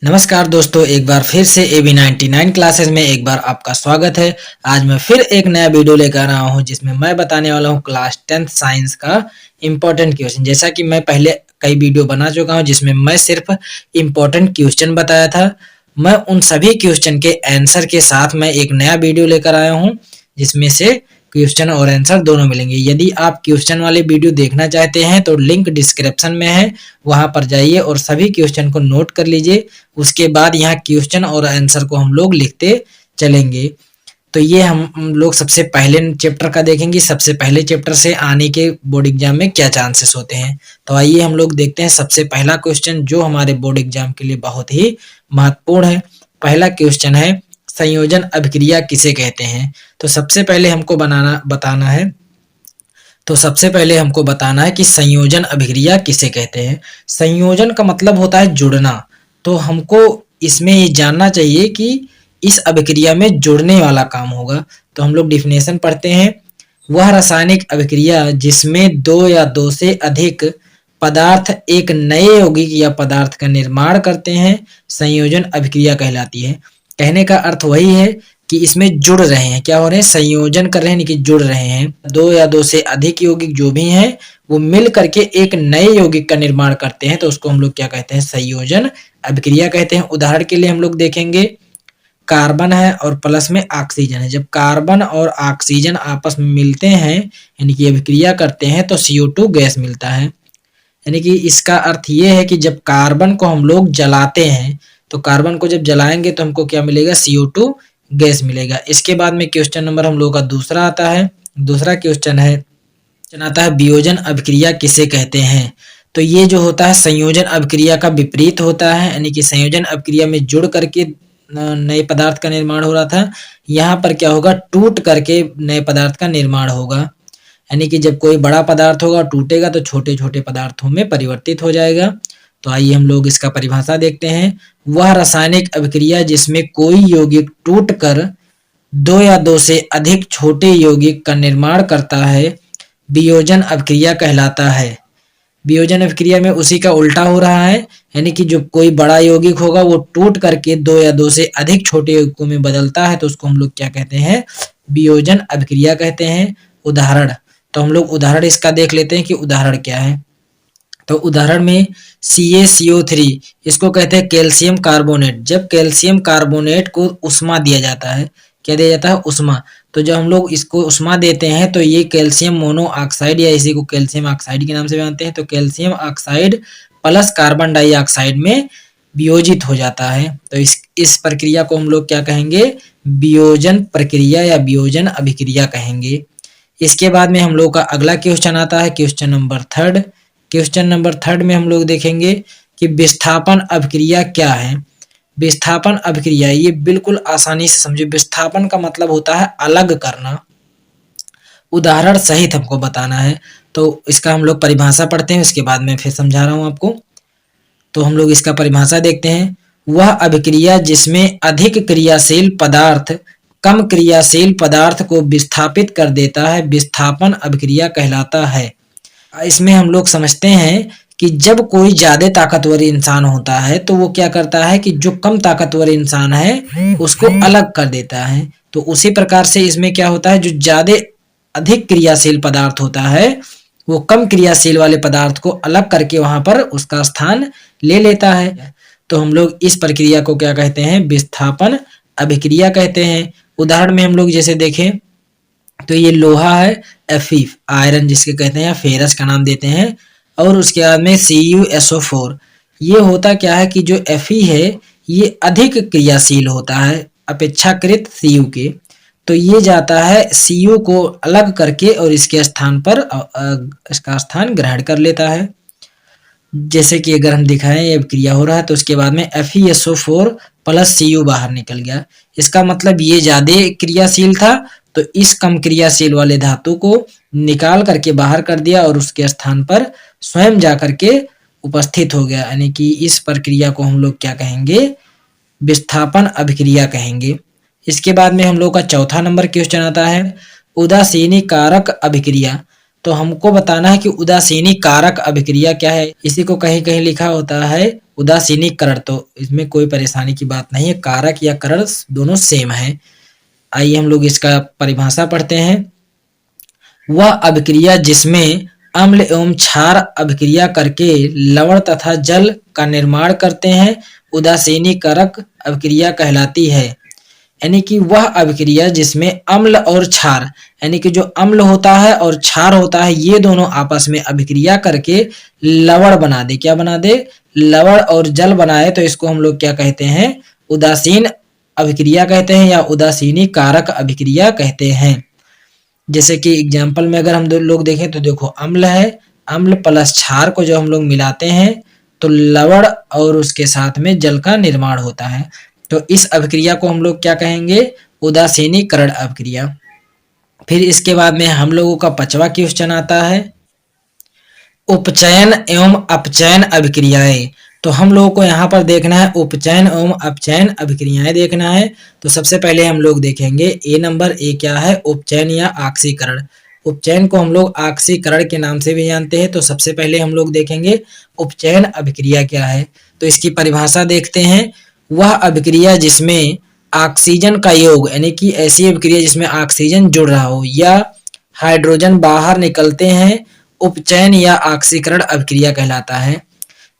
नमस्कार दोस्तों, एक बार फिर से AB99 क्लासेस में एक बार आपका स्वागत है। आज मैं फिर एक नया वीडियो लेकर आया हूं जिसमें मैं बताने वाला हूं क्लास 10th साइंस का इम्पोर्टेंट क्वेश्चन। जैसा कि मैं पहले कई वीडियो बना चुका हूं जिसमें मैं सिर्फ इम्पोर्टेंट क्वेश्चन बताया था। मैं उन सभी क्वेश्चन के आंसर के साथ मैं एक नया वीडियो लेकर आया हूँ जिसमें से क्वेश्चन और आंसर दोनों मिलेंगे। यदि आप क्वेश्चन वाले वीडियो देखना चाहते हैं तो लिंक डिस्क्रिप्शन में है, वहां पर जाइए और सभी क्वेश्चन को नोट कर लीजिए। उसके बाद यहाँ क्वेश्चन और आंसर को हम लोग लिखते चलेंगे। तो ये हम लोग सबसे पहले चैप्टर का देखेंगे। सबसे पहले चैप्टर से आने के बोर्ड एग्जाम में क्या चांसेस होते हैं। तो आइए हम लोग देखते हैं सबसे पहला क्वेश्चन जो हमारे बोर्ड एग्जाम के लिए बहुत ही महत्वपूर्ण है। पहला क्वेश्चन है, संयोजन अभिक्रिया किसे कहते हैं। तो सबसे पहले हमको बताना है कि संयोजन अभिक्रिया किसे कहते हैं। संयोजन का मतलब होता है जुड़ना। तो हमको इसमें ये जानना चाहिए कि इस अभिक्रिया में जुड़ने वाला काम होगा। तो हम लोग डिफिनेशन पढ़ते हैं। वह रासायनिक अभिक्रिया जिसमें दो या दो से अधिक पदार्थ एक नए यौगिक या पदार्थ का निर्माण करते हैं, संयोजन अभिक्रिया कहलाती है। कहने का अर्थ वही है कि इसमें जुड़ रहे हैं। क्या हो रहे हैं? संयोजन कर रहे हैं, कि जुड़ रहे हैं। दो या दो से अधिक यौगिक जो भी हैं वो मिल करके एक नए यौगिक का निर्माण करते हैं, तो उसको हम लोग क्या कहते हैं? संयोजन अभिक्रिया कहते हैं। उदाहरण के लिए हम लोग देखेंगे, कार्बन है और प्लस में ऑक्सीजन है। जब कार्बन और ऑक्सीजन आपस में मिलते हैं यानी कि अभिक्रिया करते हैं तो CO2 गैस मिलता है। यानी कि इसका अर्थ ये है कि जब कार्बन को हम लोग जलाते हैं तो कार्बन को जब जलाएंगे तो हमको क्या मिलेगा? CO2 गैस मिलेगा। इसके बाद में क्वेश्चन नंबर हम लोग का दूसरा आता है। दूसरा क्वेश्चन आता है, वियोजन अभिक्रिया किसे कहते हैं। तो ये जो होता है संयोजन अभिक्रिया का विपरीत होता है। यानी कि संयोजन अभिक्रिया में जुड़ करके नए पदार्थ का निर्माण हो रहा था, यहाँ पर क्या होगा? टूट करके नए पदार्थ का निर्माण होगा। यानी कि जब कोई बड़ा पदार्थ होगा टूटेगा तो छोटे छोटे पदार्थों में परिवर्तित हो जाएगा। तो आइए हम लोग इसका परिभाषा देखते हैं। वह रासायनिक अभिक्रिया जिसमें कोई यौगिक टूटकर दो या दो से अधिक छोटे यौगिक का निर्माण करता है, वियोजन अभिक्रिया कहलाता है। वियोजन अभिक्रिया में उसी का उल्टा हो रहा है। यानी कि जो कोई बड़ा यौगिक होगा वो टूट करके दो या दो से अधिक छोटे यौगिकों में बदलता है, तो उसको हम लोग क्या कहते हैं? वियोजन अभिक्रिया कहते हैं। उदाहरण, तो हम लोग उदाहरण इसका देख लेते हैं कि उदाहरण क्या है। तो उदाहरण में CaCO3 इसको कहते हैं कैल्शियम कार्बोनेट। जब कैल्शियम कार्बोनेट को उष्मा दिया जाता है, क्या दिया जाता है? उष्मा। तो जब हम लोग इसको उष्मा देते हैं तो ये कैल्शियम मोनोऑक्साइड या इसी को कैल्शियम ऑक्साइड के नाम से जानते हैं, तो calcium oxide plus carbon dioxide में वियोजित हो जाता है। तो इस प्रक्रिया को हम लोग क्या कहेंगे? वियोजन प्रक्रिया या वियोजन अभिक्रिया कहेंगे। इसके बाद में हम लोग का अगला क्वेश्चन आता है, question number third. Question number third में हम लोग देखेंगे कि विस्थापन अभिक्रिया क्या है। विस्थापन अभिक्रिया ये बिल्कुल आसानी से समझे। विस्थापन का मतलब होता है अलग करना। उदाहरण सहित हमको बताना है। तो इसका हम लोग परिभाषा पढ़ते हैं, उसके बाद में फिर समझा रहा हूं आपको। तो हम लोग इसका परिभाषा देखते हैं। वह अभिक्रिया जिसमें अधिक क्रियाशील पदार्थ कम क्रियाशील पदार्थ को विस्थापित कर देता है, विस्थापन अभिक्रिया कहलाता है। इसमें हम लोग समझते हैं कि जब कोई ज्यादा ताकतवर इंसान होता है तो वो क्या करता है कि जो कम ताकतवर इंसान है उसको अलग कर देता है। तो उसी प्रकार से इसमें क्या होता है, जो ज्यादा अधिक क्रियाशील पदार्थ होता है वो कम क्रियाशील वाले पदार्थ को अलग करके वहां पर उसका स्थान ले लेता है। तो हम लोग इस प्रक्रिया को क्या कहते हैं? विस्थापन अभिक्रिया कहते हैं। उदाहरण में हम लोग जैसे देखें तो ये लोहा है, Fe आयरन जिसके कहते हैं, या फेरस का नाम देते हैं, और उसके बाद में CuSO4। ये होता क्या है कि जो Fe है ये अधिक क्रियाशील होता है अपेक्षाकृत Cu के। तो ये जाता है Cu को अलग करके और इसके स्थान पर इसका स्थान ग्रहण कर लेता है। जैसे कि अगर हम दिखाएं ये क्रिया हो रहा है तो उसके बाद में FeSO4 प्लस Cu बाहर निकल गया। इसका मतलब ये ज्यादा क्रियाशील था तो इस कम क्रियाशील वाले धातु को निकाल करके बाहर कर दिया और उसके स्थान पर स्वयं जा करके उपस्थित हो गया। यानी कि इस प्रक्रिया को हम लोग क्या कहेंगे? विस्थापन अभिक्रिया कहेंगे। इसके बाद में हम लोग का चौथा नंबर क्वेश्चन आता है, उदासीनी कारक अभिक्रिया। तो हमको बताना है कि उदासीनी कारक अभिक्रिया क्या है। इसी को कहीं कहीं लिखा होता है उदासीनीकरण, तो इसमें कोई परेशानी की बात नहीं है, कारक या करण दोनों सेम है। आइए हम लोग इसका परिभाषा पढ़ते हैं। वह अभिक्रिया जिसमें अम्ल एवं क्षार अभिक्रिया करके लवण तथा जल का निर्माण करते हैं उदासीनीकारक अभिक्रिया कहलाती है। यानी कि वह अभिक्रिया जिसमें अम्ल और क्षार, यानी कि जो अम्ल होता है और क्षार होता है, ये दोनों आपस में अभिक्रिया करके लवण बना दे। क्या बना दे? लवण और जल बनाए, तो इसको हम लोग क्या कहते हैं? उदासीन अभिक्रिया कहते हैं या उदासीनी कारक अभिक्रिया कहते हैं। जैसे कि एग्जाम्पल में अगर हम लोग देखें तो देखो, अम्ल है, अम्ल प्लस क्षार को जो हम लोग मिलाते हैं तो लवण और उसके साथ में जल का निर्माण होता है। तो इस अभिक्रिया को हम लोग क्या कहेंगे? उदासीनीकरण अभिक्रिया। फिर इसके बाद में हम लोगों का 5वां क्वेश्चन आता है, उपचयन एवं अपचयन अभिक्रियाएं। तो हम लोगों को यहाँ पर देखना है उपचयन एवं अपचयन अभिक्रियाएं देखना है। तो सबसे पहले हम लोग देखेंगे ए नंबर, ए क्या है? उपचयन या आक्सीकरण। उपचयन को हम लोग आक्सीकरण के नाम से भी जानते हैं। तो सबसे पहले हम लोग देखेंगे उपचयन अभिक्रिया क्या है। तो इसकी परिभाषा देखते हैं। वह अभिक्रिया जिसमें ऑक्सीजन का योग, यानी कि ऐसी अभिक्रिया जिसमें ऑक्सीजन जुड़ रहा हो या हाइड्रोजन बाहर निकलते हैं, उपचयन या ऑक्सीकरण अभिक्रिया कहलाता है।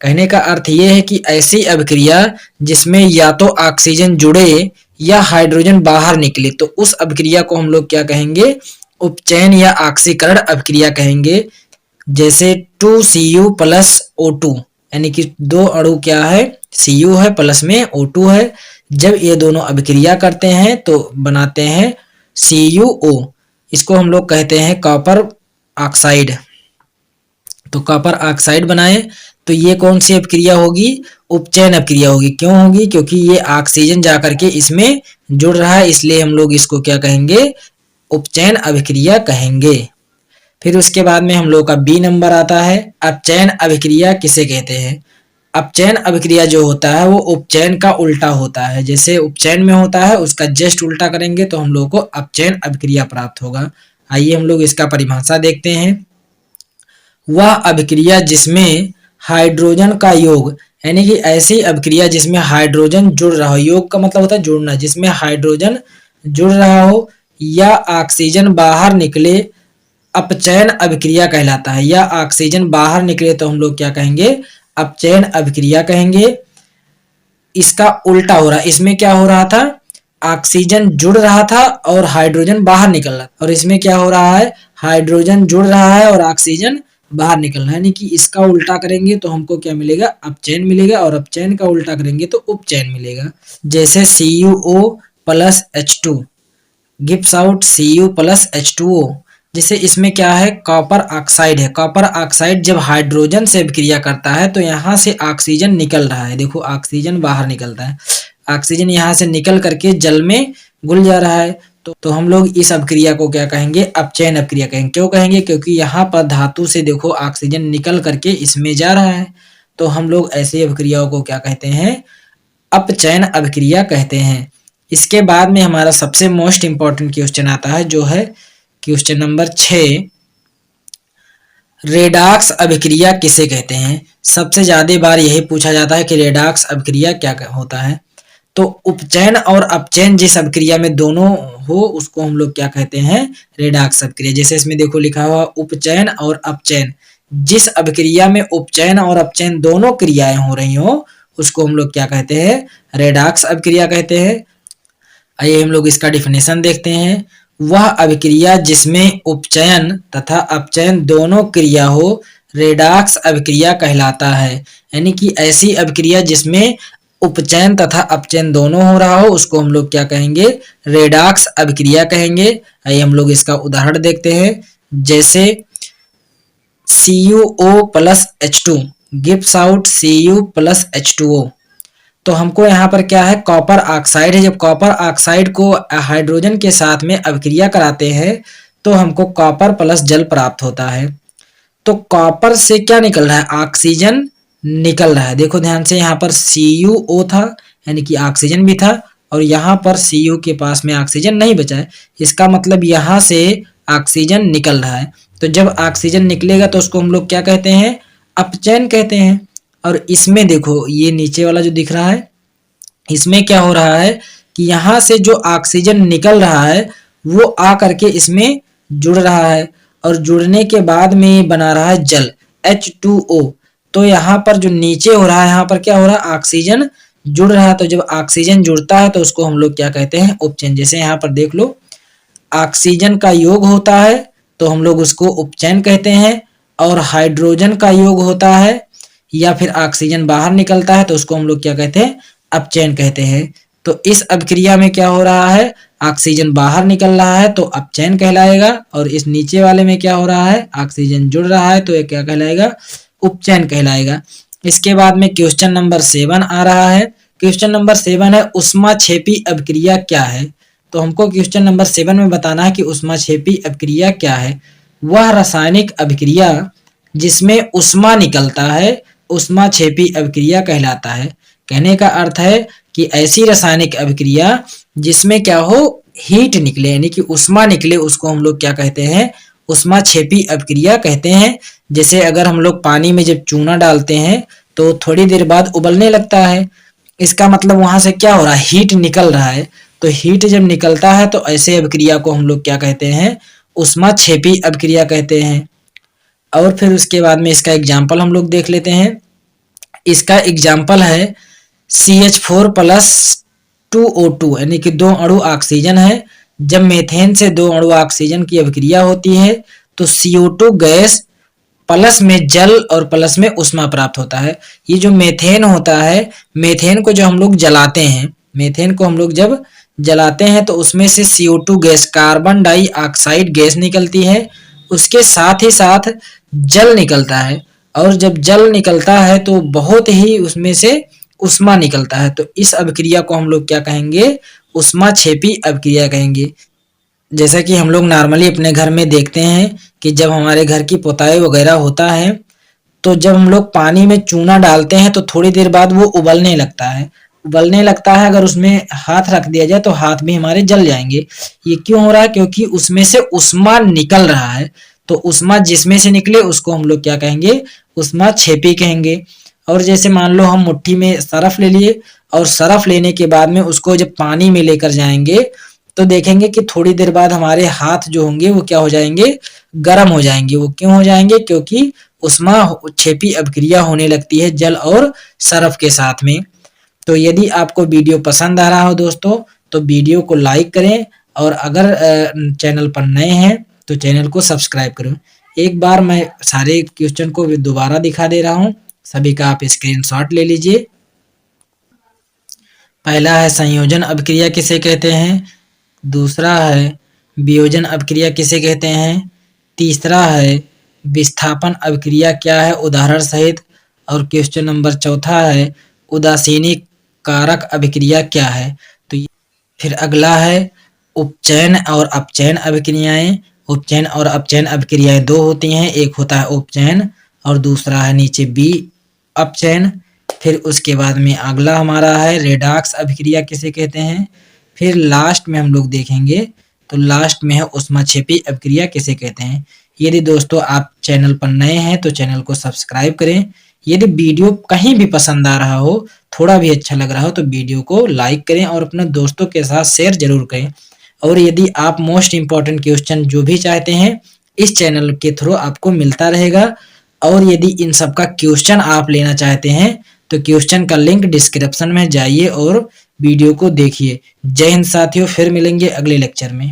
कहने का अर्थ यह है कि ऐसी अभिक्रिया जिसमें या तो ऑक्सीजन जुड़े या हाइड्रोजन बाहर निकले, तो उस अभिक्रिया को हम लोग क्या कहेंगे? उपचयन या ऑक्सीकरण अभिक्रिया कहेंगे। जैसे 2Cu प्लस O2, यानी कि दो अणु क्या है? Cu है प्लस में O2 है। जब ये दोनों अभिक्रिया करते हैं तो बनाते हैं CuO। इसको हम लोग कहते हैं कॉपर ऑक्साइड। तो कॉपर ऑक्साइड बनाए तो ये कौन सी अभिक्रिया होगी? उपचयन अभिक्रिया होगी। क्यों होगी? क्योंकि ये ऑक्सीजन जाकर के इसमें जुड़ रहा है, इसलिए हम लोग इसको क्या कहेंगे? उपचयन अभिक्रिया कहेंगे। फिर उसके बाद में हम लोग का बी नंबर आता है, अपचयन अभिक्रिया किसे कहते हैं? अपचयन अभिक्रिया जो होता है वो उपचयन का उल्टा होता है। जैसे उपचयन में होता है उसका जस्ट उल्टा करेंगे तो हम लोग को अपचयन अभिक्रिया प्राप्त होगा। आइए हम लोग इसका परिभाषा देखते हैं। वह अभिक्रिया जिसमें हाइड्रोजन का योग, यानी कि ऐसी अभिक्रिया जिसमें हाइड्रोजन जुड़ रहा हो, योग का मतलब होता है जुड़ना, जिसमें हाइड्रोजन जुड़ रहा हो या ऑक्सीजन बाहर निकले, अपचयन अभिक्रिया कहलाता है। या ऑक्सीजन बाहर निकले तो हम लोग क्या कहेंगे? अपचयन अभिक्रिया कहेंगे। इसका उल्टा हो रहा है। इसमें क्या हो रहा था? ऑक्सीजन जुड़ रहा था और हाइड्रोजन बाहर निकल रहा, और इसमें क्या हो रहा है? हाइड्रोजन जुड़ रहा है और ऑक्सीजन बाहर निकल रहा है। यानी कि इसका उल्टा करेंगे तो हमको क्या मिलेगा? अपचयन मिलेगा, और अपचयन का उल्टा करेंगे तो उपचयन मिलेगा। जैसे CuO plus H2 gives out Cu plus H2O। जैसे इसमें क्या है? कॉपर ऑक्साइड है। कॉपर ऑक्साइड जब हाइड्रोजन से अभिक्रिया करता है तो यहाँ से ऑक्सीजन निकल रहा है। देखो ऑक्सीजन बाहर निकलता है, ऑक्सीजन यहाँ से निकल करके जल में घुल जा रहा है। तो हम लोग इस अभिक्रिया को क्या कहेंगे? अपचयन अभिक्रिया कहेंगे। क्यों कहेंगे? क्योंकि यहाँ पर धातु से देखो ऑक्सीजन निकल करके इसमें जा रहा है। तो हम लोग ऐसी अभिक्रियाओं को क्या कहते हैं? अपचयन अभिक्रिया कहते हैं। इसके बाद में हमारा सबसे मोस्ट इंपॉर्टेंट क्वेश्चन आता है, जो है क्वेश्चन नंबर 6, रेडॉक्स अभिक्रिया किसे कहते हैं? सबसे ज्यादा बार यही पूछा जाता है कि रेडॉक्स अभिक्रिया क्या होता है। तो उपचयन और अपचयन जिस अभिक्रिया में दोनों हो उसको हम लोग क्या कहते हैं? रेडॉक्स अभिक्रिया। जैसे इसमें देखो लिखा हुआ उपचयन और अपचयन, जिस अभिक्रिया में उपचयन और अपचयन दोनों क्रियाएं हो रही हो उसको हम लोग क्या कहते हैं? रेडॉक्स अभिक्रिया कहते हैं। आइए हम लोग इसका डिफिनेशन देखते हैं। वह अभिक्रिया जिसमें उपचयन तथा अपचयन दोनों क्रिया हो रेडॉक्स अभिक्रिया कहलाता है। यानी कि ऐसी अभिक्रिया जिसमें उपचयन तथा अपचयन दोनों हो रहा हो उसको हम लोग क्या कहेंगे? रेडॉक्स अभिक्रिया कहेंगे। आइए हम लोग इसका उदाहरण देखते हैं। जैसे CuO plus H2 gives out Cu plus H2O। तो हमको यहाँ पर क्या है? कॉपर ऑक्साइड है। जब कॉपर ऑक्साइड को हाइड्रोजन के साथ में अभिक्रिया कराते हैं तो हमको कॉपर प्लस जल प्राप्त होता है। तो कॉपर से क्या निकल रहा है? ऑक्सीजन निकल रहा है। देखो ध्यान से, यहाँ पर CuO था यानी कि ऑक्सीजन भी था, और यहाँ पर Cu के पास में ऑक्सीजन नहीं बचा है। इसका मतलब यहाँ से ऑक्सीजन निकल रहा है। तो जब ऑक्सीजन निकलेगा तो उसको हम लोग क्या कहते हैं, अपचयन कहते हैं। और इसमें देखो ये नीचे वाला जो दिख रहा है, इसमें क्या हो रहा है कि यहाँ से जो ऑक्सीजन निकल रहा है वो आ करके इसमें जुड़ रहा है, और जुड़ने के बाद में ये बना रहा है जल H2O। तो यहाँ पर जो नीचे हो रहा है, यहाँ पर क्या हो रहा है, ऑक्सीजन जुड़ रहा है। तो जब ऑक्सीजन जुड़ता है तो उसको हम लोग क्या कहते हैं, उपचयन। जैसे यहाँ पर देख लो, ऑक्सीजन का योग होता है तो हम लोग उसको उपचयन कहते हैं, और हाइड्रोजन का योग होता है या फिर ऑक्सीजन बाहर निकलता है तो उसको हम लोग क्या कहते हैं, अपचयन कहते हैं। तो इस अभिक्रिया में क्या हो रहा है, ऑक्सीजन बाहर निकल रहा है तो अपचयन कहलाएगा, और इस नीचे वाले में क्या हो रहा है, ऑक्सीजन जुड़ रहा है तो ये क्या कहलाएगा, उपचयन कहलाएगा। इसके बाद में क्वेश्चन नंबर 7 आ रहा है। क्वेश्चन नंबर 7 है ऊष्माक्षेपी अभिक्रिया क्या है। तो हमको क्वेश्चन नंबर 7 में बताना है कि ऊष्माक्षेपी अभिक्रिया क्या है। वह रासायनिक अभिक्रिया जिसमें ऊष्मा निकलता है ऊष्माक्षेपी अभिक्रिया कहलाता है। कहने का अर्थ है कि ऐसी रासायनिक अभिक्रिया जिसमें क्या हो, हीट निकले, यानी कि ऊष्मा निकले, उसको हम लोग क्या कहते हैं, ऊष्माक्षेपी अभिक्रिया कहते हैं। जैसे अगर हम लोग पानी में जब चूना डालते हैं तो थोड़ी देर बाद उबलने लगता है, इसका मतलब वहां से क्या हो रहा है, हीट निकल रहा है। तो हीट जब निकलता है तो ऐसे अभिक्रिया को हम लोग क्या कहते हैं, ऊष्माक्षेपी अभिक्रिया कहते हैं। और फिर उसके बाद में इसका एग्जाम्पल हम लोग देख लेते हैं। इसका एग्जाम्पल है CH4 प्लस 2O2, यानी कि 2 अणु ऑक्सीजन है। जब मेथेन से 2 अणु ऑक्सीजन की अभिक्रिया होती है तो CO2 गैस प्लस में जल और प्लस में ऊष्मा प्राप्त होता है। ये जो मेथेन होता है, मेथेन को जो हम लोग जलाते हैं, मेथेन को हम लोग जब जलाते हैं तो उसमें से CO2 gas, carbon dioxide gas निकलती है, उसके साथ ही साथ जल निकलता है, और जब जल निकलता है तो बहुत ही उसमें से ऊष्मा निकलता है। तो इस अभिक्रिया को हम लोग क्या कहेंगे, ऊष्माक्षेपी अभिक्रिया कहेंगे। जैसा कि हम लोग नॉर्मली अपने घर में देखते हैं कि जब हमारे घर की पुताई वगैरह होता है तो जब हम लोग पानी में चूना डालते हैं तो थोड़ी देर बाद वो उबलने लगता है। उबलने लगता है, अगर उसमें हाथ रख दिया जाए तो हाथ भी हमारे जल जाएंगे। ये क्यों हो रहा है, क्योंकि उसमें से ऊष्मा निकल रहा है। तो ऊष्मा जिसमें से निकले उसको हम लोग क्या कहेंगे, ऊष्माक्षेपी कहेंगे। और जैसे मान लो हम मुट्ठी में सरफ ले लिए, और सरफ लेने के बाद में उसको जब पानी में लेकर जाएंगे तो देखेंगे कि थोड़ी देर बाद हमारे हाथ जो होंगे वो क्या हो जाएंगे, गर्म हो जाएंगे। वो क्यों हो जाएंगे, क्योंकि ऊष्माक्षेपी अभिक्रिया होने लगती है जल और सरफ के साथ में। तो यदि आपको वीडियो पसंद आ रहा हो दोस्तों तो वीडियो को लाइक करें, और अगर चैनल पर नए हैं तो चैनल को सब्सक्राइब करें। एक बार मैं सारे क्वेश्चन को दोबारा दिखा दे रहा हूँ, सभी का आप स्क्रीनशॉट ले लीजिए। पहला है संयोजन अभिक्रिया किसे कहते हैं, दूसरा है वियोजन अभिक्रिया किसे कहते हैं, तीसरा है विस्थापन अभिक्रिया क्या है उदाहरण सहित, और क्वेश्चन नंबर चौथा है उदासीनी कारक अभिक्रिया क्या है। तो फिर अगला है उपचयन और अपचयन अभिक्रियाएं। उपचयन और अपचयन अभिक्रियाएं दो होती हैं, एक होता है उपचयन और दूसरा है नीचे बी अपचयन। फिर उसके बाद में अगला हमारा है रेडॉक्स अभिक्रिया किसे कहते हैं। फिर लास्ट में हम लोग देखेंगे, तो लास्ट में है ऊष्माक्षेपी अभिक्रिया किसे कहते हैं। यदि दोस्तों आप चैनल पर नए हैं तो चैनल को सब्सक्राइब करें। यदि वीडियो कहीं भी पसंद आ रहा हो, थोड़ा भी अच्छा लग रहा हो, तो वीडियो को लाइक करें और अपने दोस्तों के साथ शेयर जरूर करें। और यदि आप मोस्ट इम्पॉर्टेंट क्वेश्चन जो भी चाहते हैं इस चैनल के थ्रू आपको मिलता रहेगा। और यदि इन सब का क्वेश्चन आप लेना चाहते हैं तो क्वेश्चन का लिंक डिस्क्रिप्शन में जाइए और वीडियो को देखिए। जय हिंद साथियों, फिर मिलेंगे अगले लेक्चर में।